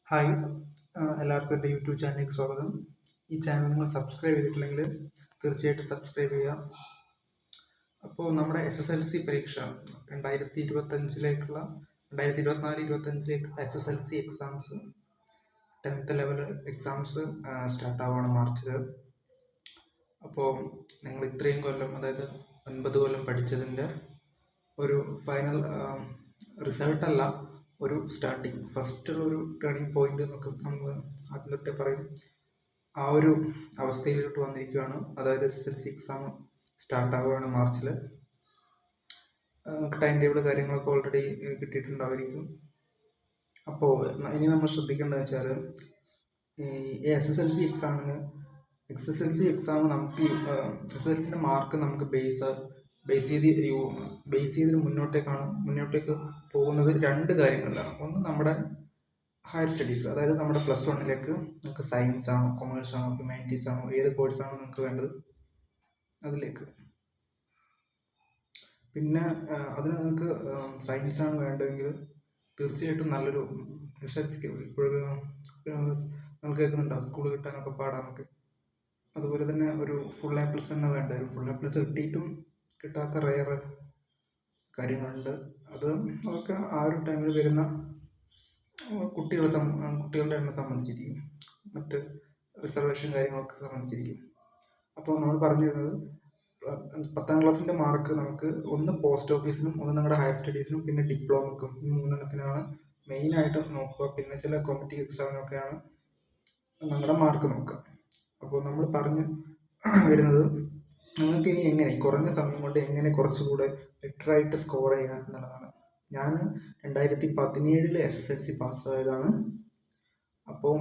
Hi, എല്ലാവർക്കും എൻ്റെ YouTube ചാനലിലേക്ക് സ്വാഗതം. ഈ ചാനൽ നിങ്ങൾ സബ്സ്ക്രൈബ് ചെയ്തിട്ടില്ലെങ്കിൽ തീർച്ചയായിട്ടും സബ്സ്ക്രൈബ് ചെയ്യുക. അപ്പോൾ നമ്മുടെ SSLC പരീക്ഷ 2024-2025 SSLC exams 10th level exams start ആവുകയാണ് മാർച്ചിൽ. അപ്പോൾ നിങ്ങൾ ഇത്രയും കൊല്ലം, അതായത് 9 കൊല്ലം പഠിച്ചതിൻ്റെ ഒരു ഫൈനൽ റിസൾട്ടല്ല, ഒരു സ്റ്റാർട്ടിങ് ഫസ്റ്റുള്ള ഒരു ടേണിംഗ് പോയിന്റ് എന്നൊക്കെ നമ്മൾ ആദ്യം തൊട്ടേ പറയും. ആ ഒരു അവസ്ഥയിലോട്ട് വന്നിരിക്കുകയാണ്. അതായത് SSLC എക്സാം സ്റ്റാർട്ടാവുകയാണ് മാർച്ചിൽ. നമുക്ക് ടൈം ടേബിൾ കാര്യങ്ങളൊക്കെ ഓൾറെഡി കിട്ടിയിട്ടുണ്ടായിരിക്കും. അപ്പോൾ ഇനി നമ്മൾ ശ്രദ്ധിക്കേണ്ടതെന്ന് വെച്ചാൽ, ഈ SSLC എക്സാം നമുക്ക് SSLCൻ്റെ മാർക്ക് നമുക്ക് ബേസ് ചെയ്ത് മുന്നോട്ടേക്ക് പോകുന്നത് രണ്ട് കാര്യങ്ങളിലാണ്. ഒന്ന്, നമ്മുടെ ഹയർ സ്റ്റഡീസ്, അതായത് നമ്മുടെ +1 നമുക്ക് സയൻസ് ആണോ, കൊമേഴ്സ് ആണോ, ഹ്യൂമാനിറ്റീസ് ആണോ, ഏത് കോഴ്സാണോ നിങ്ങൾക്ക് വേണ്ടത് അതിലേക്ക്. പിന്നെ അതിന് നിങ്ങൾക്ക് സയൻസ് ആണ് വേണ്ടതെങ്കിൽ തീർച്ചയായിട്ടും നല്ലൊരു SSLCക്ക് ഇപ്പോഴും നമുക്ക് കേൾക്കുന്നുണ്ടാവും സ്കൂൾ കിട്ടാനൊക്കെ പാടാനൊക്കെ. അതുപോലെ തന്നെ ഒരു ഫുൾ A+ തന്നെ വേണ്ട വരും. ഫുൾ A+ കിട്ടിയിട്ടും കിട്ടാത്ത റെയർ കാര്യങ്ങളുണ്ട്. അതൊക്കെ ആ ഒരു ടൈമിൽ വരുന്ന കുട്ടികളുടെ എണ്ണം സംബന്ധിച്ചിരിക്കും, മറ്റ് റിസർവേഷൻ കാര്യങ്ങളൊക്കെ സംബന്ധിച്ചിരിക്കും. അപ്പോൾ നമ്മൾ പറഞ്ഞു വരുന്നത്, 10th ക്ലാസ്സിൻ്റെ മാർക്ക് നമുക്ക് ഒന്ന് പോസ്റ്റ് ഓഫീസിനും, ഒന്ന് നിങ്ങളുടെ ഹയർ സ്റ്റഡീസിനും, പിന്നെ ഡിപ്ലോമയ്ക്കും, ഈ 3 മെയിനായിട്ട് നോക്കുക. പിന്നെ ചില കോമ്പറ്റീവ് എക്സാമിനൊക്കെയാണ് നിങ്ങളുടെ മാർക്ക് നോക്കുക. അപ്പോൾ നമ്മൾ പറഞ്ഞു വരുന്നത്, നിങ്ങൾക്ക് ഇനി എങ്ങനെ കുറഞ്ഞ സമയം കൊണ്ട് എങ്ങനെ കുറച്ചുകൂടെ ബെറ്ററായിട്ട് സ്കോർ ചെയ്യാൻ എന്നുള്ളതാണ്. ഞാൻ 2017 SSLC പാസ്സായതാണ്. അപ്പോൾ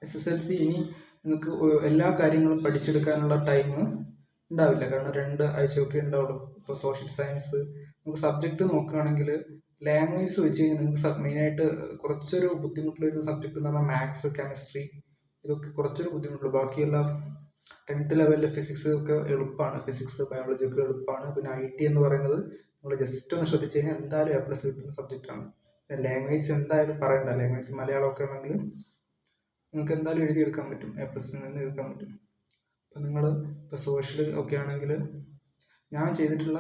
SSLC ഇനി നിങ്ങൾക്ക് എല്ലാ കാര്യങ്ങളും പഠിച്ചെടുക്കാനുള്ള ടൈം ഉണ്ടാവില്ല, കാരണം 2 ആഴ്ചയൊക്കെ ഉണ്ടാവുള്ളൂ. ഇപ്പോൾ സോഷ്യൽ സയൻസ് നമുക്ക് സബ്ജക്റ്റ് നോക്കുകയാണെങ്കിൽ, ലാംഗ്വേജ് വെച്ച് കഴിഞ്ഞാൽ നിങ്ങൾക്ക് മെയിനായിട്ട് കുറച്ചൊരു ബുദ്ധിമുട്ടുള്ള ഒരു സബ്ജക്റ്റ് എന്ന് പറഞ്ഞാൽ മാത്സ്, കെമിസ്ട്രി, ഇതൊക്കെ കുറച്ചൊരു ബുദ്ധിമുട്ടുള്ളൂ. ബാക്കിയുള്ള 10th ലെവലിൽ ഫിസിക്സ് ഒക്കെ എളുപ്പമാണ്, ഫിസിക്സ് ബയോളജി ഒക്കെ എളുപ്പമാണ്. പിന്നെ IT എന്ന് പറയുന്നത് നമ്മൾ ജസ്റ്റ് ഒന്ന് ശ്രദ്ധിച്ചു കഴിഞ്ഞാൽ എന്തായാലും A+ കിട്ടുന്ന സബ്ജക്റ്റാണ്. ലാംഗ്വേജ് എന്തായാലും പറയണ്ട, ലാംഗ്വേജ് മലയാളമൊക്കെ ആണെങ്കിൽ നിങ്ങൾക്ക് എന്തായാലും എഴുതിയെടുക്കാൻ പറ്റും, A+ തന്നെ എഴുതാൻ പറ്റും. അപ്പം നിങ്ങൾ ഇപ്പോൾ സോഷ്യൽ ഒക്കെ ആണെങ്കിൽ ഞാൻ ചെയ്തിട്ടുള്ള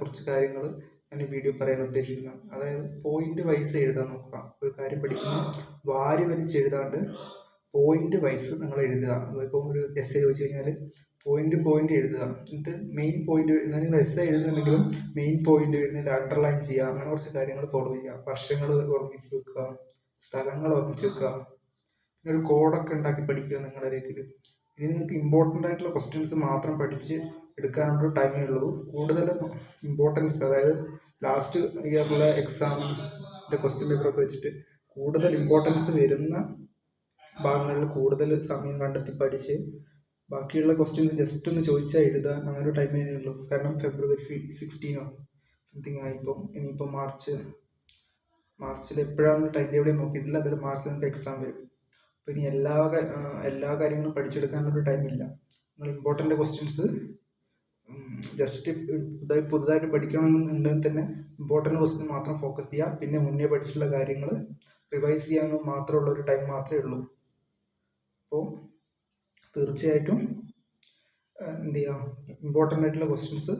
കുറച്ച് കാര്യങ്ങൾ ഞാൻ ഈ വീഡിയോ പറയാൻ ഉദ്ദേശിക്കുന്നത്. അതായത് പോയിന്റ് വൈസ് എഴുതാൻ നോക്കുക. ഒരു കാര്യം പഠിക്കുമ്പോൾ വാരി വലിച്ച് എഴുതാണ്ട് പോയിന്റ് വൈസ് നിങ്ങൾ എഴുതുക. ഇപ്പോൾ ഒരു essay ചോദിച്ചു കഴിഞ്ഞാൽ പോയിന്റ് എഴുതുക. എന്നിട്ട് മെയിൻ പോയിന്റ്, നിങ്ങൾ essay എഴുതുന്നുണ്ടെങ്കിലും മെയിൻ പോയിന്റ് എഴുതുന്നതിൽ അണ്ടർലൈൻ ചെയ്യുക. അങ്ങനെ കുറച്ച് കാര്യങ്ങൾ ഫോളോ ചെയ്യുക. വർഷങ്ങൾ ഓർമ്മിച്ച് വെക്കുക, സ്ഥലങ്ങൾ ഓർമ്മിച്ച് വെക്കുക, പിന്നെ ഒരു കോഡൊക്കെ ഉണ്ടാക്കി പഠിക്കുക നിങ്ങളുടെ രീതിയിൽ. ഇനി നിങ്ങൾക്ക് ഇമ്പോർട്ടൻ്റ് ആയിട്ടുള്ള ക്വസ്റ്റ്യൻസ് മാത്രം പഠിച്ച് എടുക്കാനുള്ള ടൈമേ ഉള്ളൂ. കൂടുതലും ഇമ്പോർട്ടൻസ്, അതായത് ലാസ്റ്റ് ഇയറിലെ എക്സാമിൻ്റെ ക്വസ്റ്റ്യൻ പേപ്പറൊക്കെ വെച്ചിട്ട് കൂടുതൽ ഇമ്പോർട്ടൻസ് വരുന്ന ഭാഗങ്ങളിൽ കൂടുതൽ സമയം കണ്ടെത്തി പഠിച്ച് ബാക്കിയുള്ള ക്വസ്റ്റ്യൻസ് ജസ്റ്റ് ഒന്ന് ചോദിച്ചാൽ എഴുതാൻ അങ്ങനെ ഒരു ടൈമേ ഉള്ളൂ. കാരണം February 16 സംതിങ് ആയിപ്പോൾ. ഇനിയിപ്പോൾ മാർച്ചിൽ എപ്പോഴാണെന്ന് ടൈം ടേബിൾ നോക്കിയിട്ടില്ല. അതിൽ മാർച്ചിൽ നിങ്ങൾക്ക് എക്സാം വരും. അപ്പോൾ ഇനി എല്ലാ കാര്യങ്ങളും പഠിച്ചെടുക്കാനൊരു ടൈമില്ല. നിങ്ങൾ ഇമ്പോർട്ടൻ്റ് ക്വസ്റ്റ്യൻസ് ജസ്റ്റ് പുതുതായിട്ട് പഠിക്കണമെന്നുണ്ടെങ്കിൽ തന്നെ ഇമ്പോർട്ടൻ്റ് ക്വസ്റ്റ്യൻ മാത്രം ഫോക്കസ് ചെയ്യുക. പിന്നെ മുന്നേ പഠിച്ചിട്ടുള്ള കാര്യങ്ങൾ റിവൈസ് ചെയ്യാനും മാത്രമുള്ള ഒരു ടൈം മാത്രമേ ഉള്ളൂ. അപ്പോൾ തീർച്ചയായിട്ടും എന്ത് ചെയ്യുക, ഇമ്പോർട്ടൻ്റ് ആയിട്ടുള്ള ക്വസ്റ്റ്യൻസ്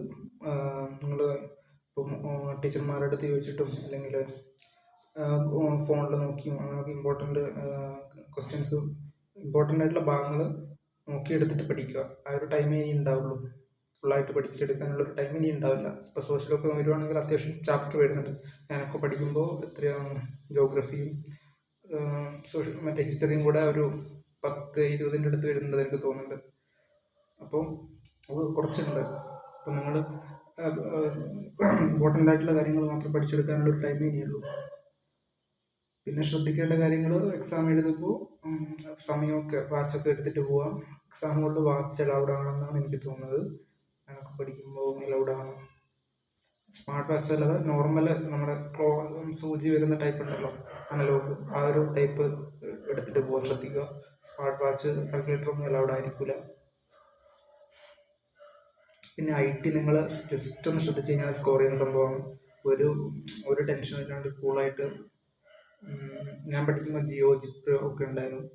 നിങ്ങൾ ഇപ്പം ടീച്ചർമാരുടെ അടുത്ത് ചോദിച്ചിട്ടും അല്ലെങ്കിൽ ഫോണിൽ നോക്കിയും അങ്ങനെയൊക്കെ ക്വസ്റ്റ്യൻസ് ഇമ്പോർട്ടൻ്റ് ആയിട്ടുള്ള ഭാഗങ്ങൾ നോക്കിയെടുത്തിട്ട് പഠിക്കുക. ആ ഒരു ടൈമേ ഇനി ഉണ്ടാവുള്ളൂ. ഫുള്ളായിട്ട് പഠിച്ചെടുക്കാനുള്ളൊരു ടൈം ഇനി ഉണ്ടാവില്ല. ഇപ്പോൾ സോഷ്യലൊക്കെ വരുവാണെങ്കിൽ അത്യാവശ്യം ചാപ്റ്റർ വരുന്നുണ്ട്. ഞാനൊക്കെ പഠിക്കുമ്പോൾ എത്രയാണ് ജോഗ്രഫിയും മറ്റേ ഹിസ്റ്ററിയും കൂടെ ഒരു 10-20 അടുത്ത് വരുന്നത് എനിക്ക് തോന്നുന്നുണ്ട്. അപ്പോൾ അത് കുറച്ചുണ്ട്. അപ്പോൾ നിങ്ങൾ ഇമ്പോർട്ടൻ്റ് ആയിട്ടുള്ള കാര്യങ്ങൾ മാത്രം പഠിച്ചെടുക്കാനുള്ള ഒരു ടൈമേ ഇനിയുള്ളൂ. പിന്നെ ശ്രദ്ധിക്കേണ്ട കാര്യങ്ങൾ, എക്സാം എഴുതുമ്പോൾ സമയമൊക്കെ വാച്ചൊക്കെ എടുത്തിട്ട് പോവാം. എക്സാമുകളിൽ വാച്ച് അലൗഡ് ആണെന്നാണ് എനിക്ക് തോന്നുന്നത്. ഞാനൊക്കെ പഠിക്കുമ്പോൾ അലൗഡ് ആണ്. സ്മാർട്ട് വാച്ച് അല്ലാതെ നോർമൽ നമ്മുടെ സൂചി വരുന്ന ടൈപ്പ് ഉണ്ടല്ലോ, അനലോഗ്, ആ ഒരു ടൈപ്പ് എടുത്തിട്ട് പോകാൻ ശ്രദ്ധിക്കുക. സ്മാർട്ട് വാച്ച്, കാൽക്കുലേറ്റർ ഒന്നും അലൗഡ് ആയിരിക്കില്ല. പിന്നെ IT നിങ്ങൾ ജസ്റ്റ് ഒന്ന് ശ്രദ്ധിച്ച് കഴിഞ്ഞാൽ സ്കോർ ചെയ്യുന്ന സംഭവമാണ്. ഒരു ടെൻഷൻ ഇല്ലാണ്ട് കൂളായിട്ട് ഞാൻ പഠിക്കുമ്പോൾ ജിയോജിബ്ര ഒക്കെ ഉണ്ടായിരുന്നു.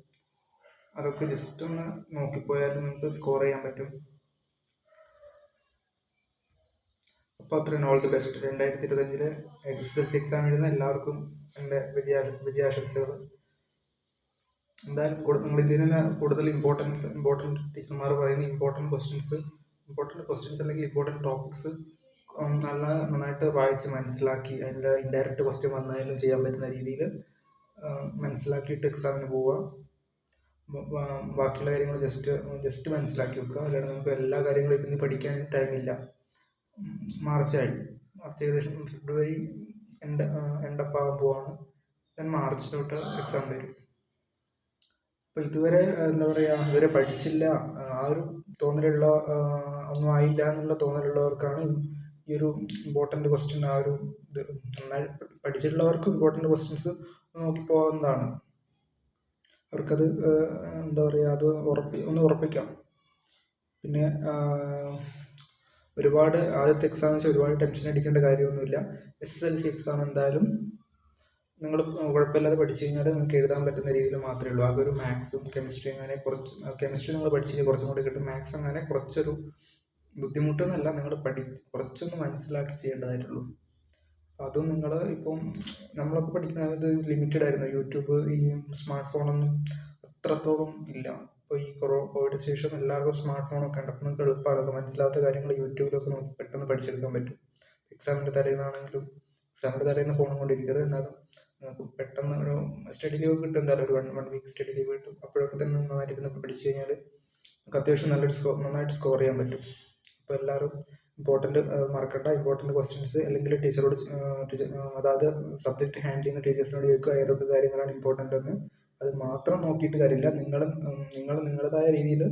അതൊക്കെ ജസ്റ്റ് ഒന്ന് നോക്കിപ്പോയാലും നിങ്ങൾക്ക് സ്കോർ ചെയ്യാൻ പറ്റും. അപ്പോൾ അത്രയും all the best. 2025 SSLC exam എഴുതുന്ന എല്ലാവർക്കും എൻ്റെ വിജയാശംസകൾ. എന്തായാലും നിങ്ങൾ ഇതിന് കൂടുതൽ ഇമ്പോർട്ടൻറ്റ് ടീച്ചർമാർ പറയുന്ന ഇമ്പോർട്ടൻറ്റ് ക്വസ്റ്റ്യൻസ് അല്ലെങ്കിൽ ഇമ്പോർട്ടൻറ്റ് ടോപ്പിക്സ് നന്നായിട്ട് വായിച്ച് മനസ്സിലാക്കി, അതിൻ്റെ ഇൻഡയറക്റ്റ് ക്വസ്റ്റ്യൻ വന്നാലും ചെയ്യാൻ പറ്റുന്ന രീതിയിൽ മനസ്സിലാക്കിയിട്ട് എക്സാമിന് പോവുക. ബാക്കിയുള്ള കാര്യങ്ങൾ ജസ്റ്റ് മനസ്സിലാക്കി വെക്കുക. അല്ലാതെ നമുക്ക് എല്ലാ കാര്യങ്ങളും ഇരുന്ന് പഠിക്കാൻ ടൈമില്ല. മാർച്ച് ഏകദേശം ഫെബ്രുവരി എൻഡപ്പാകാൻ പോവാണ്. ദെൻ മാർച്ച് തൊട്ട് എക്സാം വരും. അപ്പോൾ ഇതുവരെ ഇതുവരെ പഠിച്ചില്ല, ആ ഒരു തോന്നലുള്ള ഒന്നും ആയില്ല എന്നുള്ള തോന്നലുള്ളവർക്കാണ് ഈ ഒരു ഇമ്പോർട്ടൻ്റ് ക്വസ്റ്റ്യൻ, ആ ഒരു ഇത് നന്നായി പഠിച്ചിട്ടുള്ളവർക്ക് ഇമ്പോർട്ടൻ്റ് ക്വസ്റ്റ്യൻസ് നോക്കി പോകാവുന്നതാണ്. അവർക്കത് അത് ഒന്ന് ഉറപ്പിക്കാം. പിന്നെ ഒരുപാട് ആദ്യത്തെ എക്സാം വെച്ചാൽ ഒരുപാട് ടെൻഷൻ അടിക്കേണ്ട കാര്യമൊന്നുമില്ല. SSLC എക്സാം എന്തായാലും നിങ്ങൾ കുഴപ്പമില്ലാതെ പഠിച്ചു കഴിഞ്ഞാൽ നിങ്ങൾക്ക് എഴുതാൻ പറ്റുന്ന രീതിയിൽ മാത്രമേ ഉള്ളൂ. ആകെ ഒരു മാത്സും കെമിസ്ട്രി അങ്ങനെ കെമിസ്ട്രി നിങ്ങൾ പഠിച്ചു കഴിഞ്ഞാൽ കുറച്ചും കൂടി കിട്ടും. മാത്സ് അങ്ങനെ കുറച്ചൊരു ബുദ്ധിമുട്ടൊന്നുമല്ല, നിങ്ങൾ കുറച്ചൊന്ന് മനസ്സിലാക്കി ചെയ്യേണ്ടതായിട്ടുള്ളൂ. അതും നിങ്ങൾ ഇപ്പം നമ്മളൊക്കെ പഠിക്കുന്നത് ലിമിറ്റഡ് ആയിരുന്നു. യൂട്യൂബ്, ഈ സ്മാർട്ട് ഫോണൊന്നും അത്രത്തോളം ഇല്ല. ഇപ്പോൾ ഈ കോവിഡ് ശേഷം എല്ലാവർക്കും സ്മാർട്ട് ഫോണൊക്കെ ഉണ്ട്. അപ്പോൾ നിങ്ങൾക്ക് എളുപ്പമാണ് മനസ്സിലാത്ത കാര്യങ്ങൾ യൂട്യൂബിലൊക്കെ നോക്കി പെട്ടെന്ന് പഠിച്ചെടുക്കാൻ പറ്റും. എക്സാമിൻ്റെ തലേന്നാണെങ്കിലും എക്സാമിൻ്റെ തലേന്ന് ഫോണും കൊണ്ടിരിക്കരുത്. എന്നാലും നമുക്ക് പെട്ടെന്ന് ഒരു സ്റ്റഡി ലീവ് കിട്ടും. എന്തായാലും ഒരു 1 വീക്ക് സ്റ്റഡി ലീവ് കിട്ടും. അപ്പോഴൊക്കെ തന്നെ നന്നായിട്ടിരുന്ന് പഠിച്ചു കഴിഞ്ഞാൽ നമുക്ക് അത്യാവശ്യം നന്നായിട്ട് സ്കോർ ചെയ്യാൻ പറ്റും. അപ്പോൾ എല്ലാവരും മറക്കണ്ട ഇമ്പോർട്ടൻ്റ് ക്വസ്റ്റ്യൻസ് അല്ലെങ്കിൽ ടീച്ചറോട് അതായത് സബ്ജക്റ്റ് ഹാൻഡിൽ ചെയ്യുന്ന ടീച്ചേഴ്സിനോട് ചോദിക്കുക ഏതൊക്കെ കാര്യങ്ങളാണ് ഇമ്പോർട്ടൻ്റ് എന്ന്. അത് മാത്രം നോക്കിയിട്ട് കാര്യമില്ല. നിങ്ങൾ നിങ്ങളുടേതായ രീതിയിൽ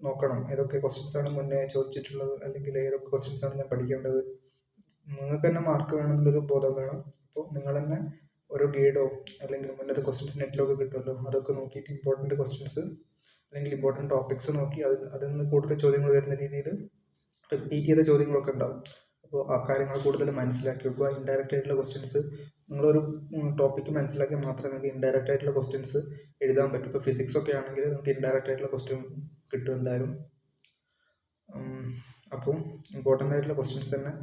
നോക്കണം ഏതൊക്കെ ക്വസ്റ്റ്യൻസാണ് മുന്നേ ചോദിച്ചിട്ടുള്ളത്, അല്ലെങ്കിൽ ഏതൊക്കെ ക്വസ്റ്റ്യൻസാണ് ഞാൻ പഠിക്കേണ്ടത്. നിങ്ങൾക്ക് തന്നെ മാർക്ക് വേണമെന്നുള്ളൊരു ബോധം വേണം. അപ്പോൾ നിങ്ങൾ തന്നെ ഓരോ ഗൈഡോ അല്ലെങ്കിൽ മുന്നത്തെ ക്വസ്റ്റ്യൻസ് നെറ്റിലൊക്കെ കിട്ടുമല്ലോ, അതൊക്കെ നോക്കിയിട്ട് ഇമ്പോർട്ടൻ്റ് ക്വസ്റ്റ്യൻസ് അല്ലെങ്കിൽ ഇമ്പോർട്ടൻ്റ് ടോപ്പിക്സ് നോക്കി അതിൽ നിന്ന് കൂടുതൽ ചോദ്യങ്ങൾ വരുന്ന രീതിയിൽ റിപ്പീറ്റ് ചെയ്ത ചോദ്യങ്ങളൊക്കെ ഉണ്ടാവും. അപ്പോൾ ആ കാര്യങ്ങൾ കൂടുതൽ മനസ്സിലാക്കി വെക്കുക. ഇൻഡയറക്റ്റ് ആയിട്ടുള്ള ക്വസ്റ്റ്യൻസ് നിങ്ങളൊരു ടോപ്പിക്ക് മനസ്സിലാക്കി മാത്രമേ നിങ്ങൾക്ക് ഇൻഡയറക്റ്റ് ആയിട്ടുള്ള ക്വസ്റ്റ്യൻസ് എഴുതാൻ പറ്റും. ഇപ്പോൾ ഫിസിക്സ് ഒക്കെ ആണെങ്കിൽ നിങ്ങൾക്ക് ഇൻഡയറക്റ്റ് ആയിട്ടുള്ള ക്വസ്റ്റ്യൻ കിട്ടും എന്തായാലും. അപ്പോൾ ഇമ്പോർട്ടൻ്റ് ആയിട്ടുള്ള ക്വസ്റ്റ്യൻസ് തന്നെ